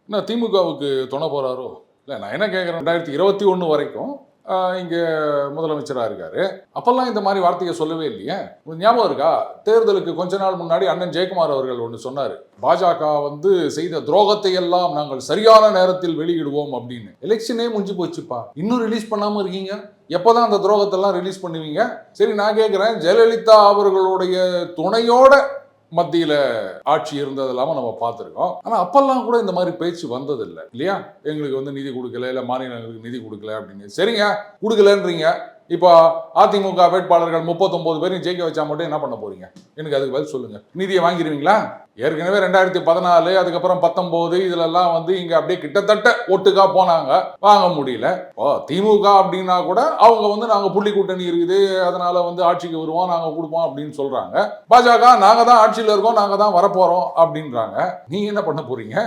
இன்னும் திமுகவுக்கு துணை போறாரோ? இல்லை, நான் என்ன கேட்குறேன், 2021 வரைக்கும் இங்கே முதலமைச்சராக இருக்காரு. அப்பெல்லாம் இந்த மாதிரி வார்த்தையை சொல்லவே இல்லையே. உங்களுக்கு ஞாபகம் இருக்கா? தேர்தலுக்கு கொஞ்ச நாள் முன்னாடி அண்ணன் ஜெயக்குமார் அவர்கள் ஒன்று சொன்னார். பாஜக செய்த துரோகத்தை எல்லாம் நாங்கள் சரியான நேரத்தில் வெளியிடுவோம் அப்படின்னு. எலெக்ஷனே முடிஞ்சு போச்சுப்பா, இன்னும் ரிலீஸ் பண்ணாம இருக்கீங்க. எப்போதான் அந்த துரோகத்தெல்லாம் ரிலீஸ் பண்ணுவீங்க? சரி, நான் கேட்குறேன், ஜெயலலிதா அவர்களுடைய துணையோட மத்தியில் ஆட்சி இருந்தது இல்லாமல் நம்ம பார்த்துருக்கோம். ஆனால் அப்பெல்லாம் கூட இந்த மாதிரி பேச்சு வந்ததில்லை இல்லையா? எங்களுக்கு நிதி கொடுக்கல, இல்லை மாநிலங்களுக்கு நிதி கொடுக்கல அப்படின்னு. சரிங்க, கொடுக்கலன்றீங்க. இப்போ அதிமுக வேட்பாளர்கள் 39 பேரையும் ஜெயிக்க வச்சா மட்டும் என்ன பண்ண போறீங்க? எனக்கு அதுக்கு பதில் சொல்லுங்க. நிதியை வாங்கிடுவீங்களா? ஏற்கனவே 2014 அதுக்கப்புறம் 19 இதுலலாம் இங்க அப்படியே கிட்டத்தட்ட ஒட்டுக்கா போனாங்க, வாங்க முடியல. திமுக அப்படின்னா கூட அவங்க நாங்க புள்ளி கூட்டணி இருக்குது, அதனால ஆட்சிக்கு வருவோம், நாங்க கொடுப்போம் அப்படின்னு சொல்றாங்க. பாஜக நாங்க தான் ஆட்சியில் இருக்கோம், நாங்க தான் வரப்போறோம் அப்படின்றாங்க. நீங்க என்ன பண்ண போறீங்க?